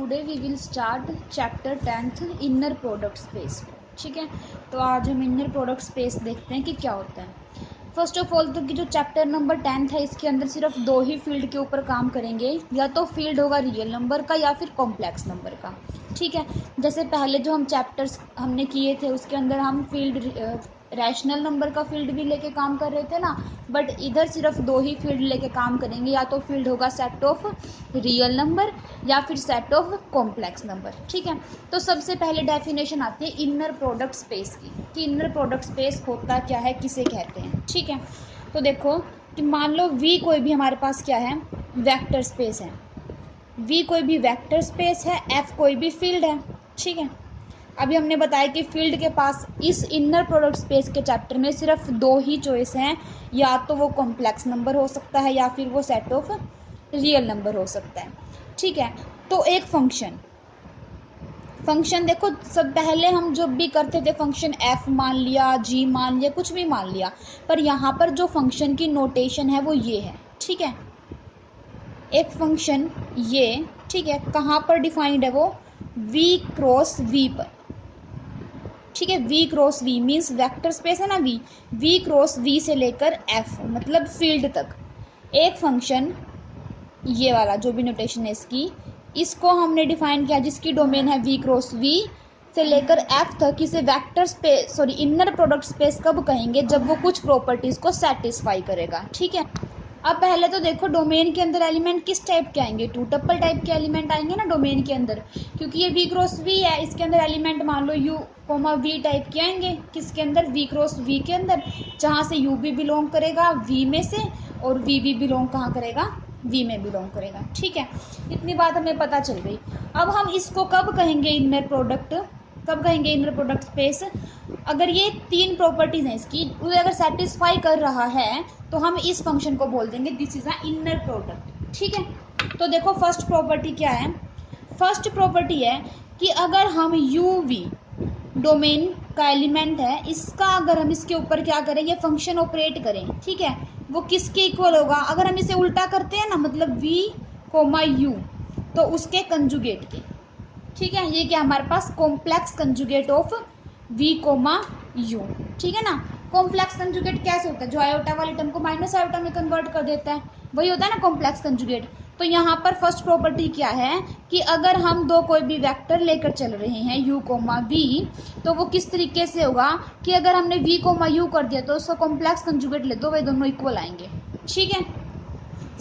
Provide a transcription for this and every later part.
Today we will start chapter 10th inner product space. ठीक है, तो आज हम इनर प्रोडक्ट स्पेस देखते हैं कि क्या होता है। फर्स्ट ऑफ ऑल तो कि जो चैप्टर नंबर 10th है इसके अंदर सिर्फ दो ही फील्ड के ऊपर काम करेंगे, या तो फील्ड होगा रियल नंबर का या फिर कॉम्प्लेक्स नंबर का। ठीक है, जैसे पहले जो हम चैप्टर्स हमने किए थे उसके अंदर हम फील्ड रैशनल नंबर का फील्ड भी लेके काम कर रहे थे ना, बट इधर सिर्फ दो ही फील्ड लेके काम करेंगे, या तो फील्ड होगा सेट ऑफ रियल नंबर या फिर सेट ऑफ कॉम्प्लेक्स नंबर। ठीक है, तो सबसे पहले डेफिनेशन आती है इनर प्रोडक्ट स्पेस की, कि इनर प्रोडक्ट स्पेस होता क्या है, किसे कहते हैं। ठीक है, तो देखो कि मान लो V कोई भी हमारे पास क्या है, वेक्टर स्पेस है। V कोई भी वेक्टर स्पेस है, F कोई भी फील्ड है। ठीक है, अभी हमने बताया कि फील्ड के पास इस इनर प्रोडक्ट स्पेस के चैप्टर में सिर्फ दो ही चॉइस हैं, या तो वो कॉम्प्लेक्स नंबर हो सकता है या फिर वो सेट ऑफ रियल नंबर हो सकता है। ठीक है, तो एक फंक्शन देखो, सब पहले हम जो भी करते थे फंक्शन f मान लिया, g मान लिया, कुछ भी मान लिया, पर यहाँ पर जो फंक्शन की नोटेशन है वो ये है। ठीक है, एक फंक्शन ये, ठीक है, कहाँ पर डिफाइंड है वो, v क्रॉस v पर। ठीक है, v cross v means vector space है ना, v क्रॉस v से लेकर f मतलब फील्ड तक एक फंक्शन, ये वाला जो भी नोटेशन है इसकी, इसको हमने डिफाइन किया जिसकी डोमेन है v क्रॉस v से लेकर f तक। इसे vector space inner product space कब कहेंगे, जब वो कुछ प्रॉपर्टीज को सेटिस्फाई करेगा। ठीक है, अब पहले तो देखो डोमेन के अंदर एलिमेंट किस टाइप के आएंगे, टू टप्पल टाइप के एलिमेंट आएंगे ना डोमेन के अंदर, क्योंकि ये v क्रॉस v है, इसके अंदर एलिमेंट मान लो u v टाइप के आएंगे। किसके अंदर, v क्रॉस v के अंदर, जहाँ से u भी बिलोंग करेगा v में से और v भी बिलोंग कहाँ करेगा, v में बिलोंग करेगा। ठीक है, इतनी बात हमें पता चल गई। अब हम इसको कब कहेंगे इनर प्रोडक्ट, कब कहेंगे इनर प्रोडक्ट स्पेस, अगर ये तीन प्रॉपर्टीज हैं इसकी, उसे अगर सेटिस्फाई कर रहा है तो हम इस फंक्शन को बोल देंगे this is a inner product. ठीक है, तो देखो फर्स्ट प्रॉपर्टी क्या है, फर्स्ट प्रॉपर्टी है कि अगर हम uv डोमेन का एलिमेंट है, इसका अगर हम इसके ऊपर क्या करें, ये फंक्शन ऑपरेट करें, ठीक है, वो किसके इक्वल होगा, अगर हम इसे उल्टा करते हैं ना, मतलब v कोमा u, तो उसके कंजुगेट के। ठीक है, ये क्या हमारे पास complex conjugate of v comma u। ठीक है ना, कॉम्प्लेक्स कंजुगेट कैसे होता है, जो आयोटा वाले टर्म को माइनस आयोटा में कन्वर्ट कर देता है, वही होता है ना कॉम्प्लेक्स कंजुगेट। तो यहाँ पर फर्स्ट प्रॉपर्टी क्या है कि अगर हम दो कोई भी वेक्टर लेकर चल रहे हैं u कोमा v, तो वो किस तरीके से होगा कि अगर हमने v कोमा u कर दिया तो उसका कॉम्प्लेक्स कंजुगेट ले दो, वे दोनों इक्वल आएंगे। ठीक है,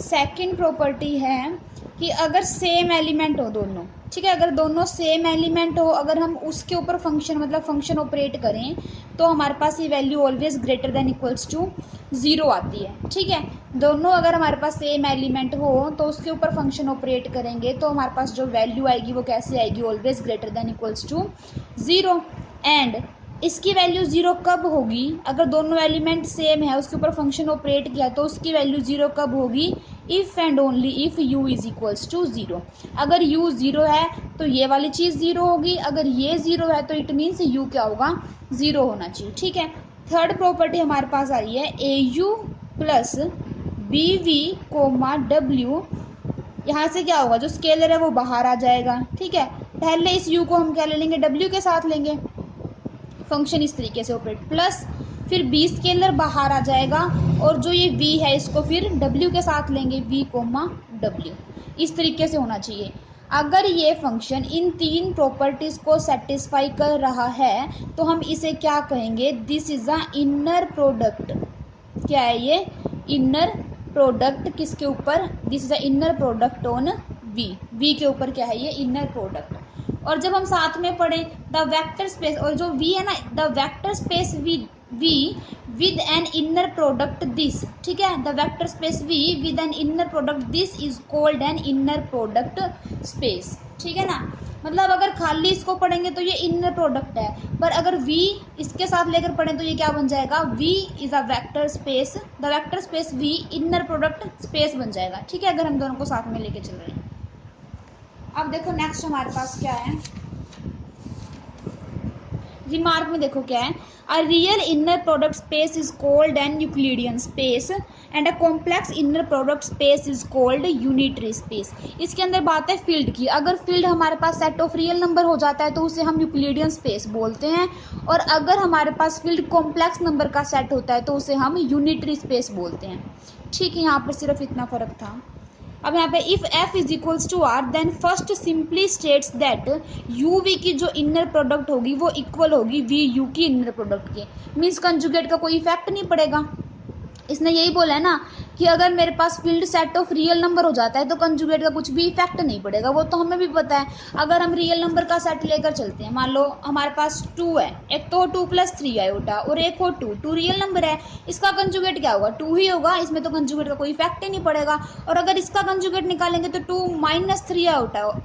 सेकंड प्रॉपर्टी है कि अगर सेम एलिमेंट हो दोनों, ठीक है, अगर दोनों सेम एलिमेंट हो, अगर हम उसके ऊपर फंक्शन मतलब फंक्शन ऑपरेट करें तो हमारे पास ये value always greater than equals to 0 आती है। ठीक है, दोनों अगर हमारे पास सेम एलिमेंट हो तो उसके ऊपर फंक्शन ऑपरेट करेंगे तो हमारे पास जो वैल्यू आएगी वो कैसे आएगी, always greater than equals to 0। And इसकी वैल्यू 0 कब होगी, अगर दोनों एलिमेंट सेम है उसके ऊपर फंक्शन ऑपरेट किया तो उसकी वैल्यू 0 कब होगी, if and only if u is equals to 0। अगर u 0 है तो ये वाली चीज़ 0 होगी, अगर ये 0 है तो इट मीन्स u क्या होगा, 0 होना चाहिए। ठीक है, थर्ड प्रॉपर्टी हमारे पास आ रही है au plus bv comma w, यहाँ से क्या होगा, जो स्केलर है वो बाहर आ जाएगा। ठीक है, पहले इस u को हम क्या ले लेंगे, w के साथ लेंगे, फंक्शन इस तरीके से ऑपरेट, प्लस फिर b स्केलर बाहर आ जाएगा और जो ये v है इसको फिर w के साथ लेंगे, v कोमा w, इस तरीके से होना चाहिए। अगर ये फंक्शन इन तीन प्रॉपर्टीज को सेटिस्फाई कर रहा है तो हम इसे क्या कहेंगे, this is a inner product. क्या है ये, इनर प्रोडक्ट किसके ऊपर, this is a inner product on v के ऊपर क्या है ये, इनर प्रोडक्ट। और जब हम साथ में पढ़ें द वेक्टर स्पेस, और जो v है ना, the vector space v with an inner product this, ठीक है, the vector space v with an inner product this is called an inner product space. ठीक है ना, मतलब अगर खाली इसको पढ़ेंगे तो ये इनर प्रोडक्ट है, पर अगर v इसके साथ लेकर पढ़ें तो ये क्या बन जाएगा, v is a vector space, the vector space v inner product space बन जाएगा। ठीक है, अगर हम दोनों को साथ में लेके चल रहे हैं। अब देखो नेक्स्ट हमारे पास क्या है, रिमार्क में देखो क्या है, a real inner product space is called an Euclidean space and a complex inner product space is called unitary space. इसके अंदर बात है फील्ड की। अगर फील्ड हमारे पास सेट ऑफ रियल नंबर हो जाता है तो उसे हम यूक्लिडियन स्पेस बोलते हैं, और अगर हमारे पास फील्ड कॉम्प्लेक्स नंबर का सेट होता है तो उसे हम यूनिटरी स्पेस बोलते हैं। ठीक है, यहाँ पर सिर्फ इतना फर्क था। अब यहाँ पे if f is equals to r then first simply states that u v की जो इनर प्रोडक्ट होगी वो इक्वल होगी v u की इनर प्रोडक्ट के। मीन्स कंजुगेट का कोई इफेक्ट नहीं पड़ेगा। इसने यही बोला है ना कि अगर मेरे पास field set of real number हो जाता है तो कंजुगेट का कुछ भी इफेक्ट नहीं पड़ेगा, वो तो हमें भी पता है। अगर हम रियल नंबर का सेट लेकर चलते हैं, मान लो हमारे पास 2 है, एक तो 2 + 3 आयोटा और एक हो 2 रियल नंबर है, इसका कंजुगेट क्या होगा? 2 ही होगा, इसमें तो कंजुगेट का कोई इफेक्ट ही नहीं पड़ेगा। और अगर इसका कंजुगेट निकालेंगे तो 2 - 3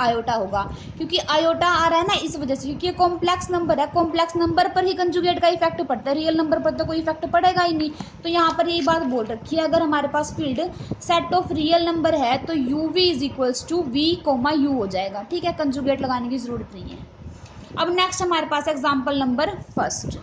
आयोटा होगा, क्योंकि आयोटा आ रहा है ना इस वजह से, क्योंकि ये कॉम्प्लेक्स नंबर है, कॉम्प्लेक्स नंबर पर ही कंजुगेट का इफेक्ट पड़ता है, रियल नंबर पर तो कोई इफेक्ट पड़ेगा ही नहीं। तो यहाँ पर यही बात बोल रखी है, अगर हमारे पास field set of real number है तो u v is equals to v comma u हो जाएगा। ठीक है, कंजुगेट लगाने की जरूरत नहीं है। अब नेक्स्ट हमारे पास एग्जाम्पल नंबर फर्स्ट।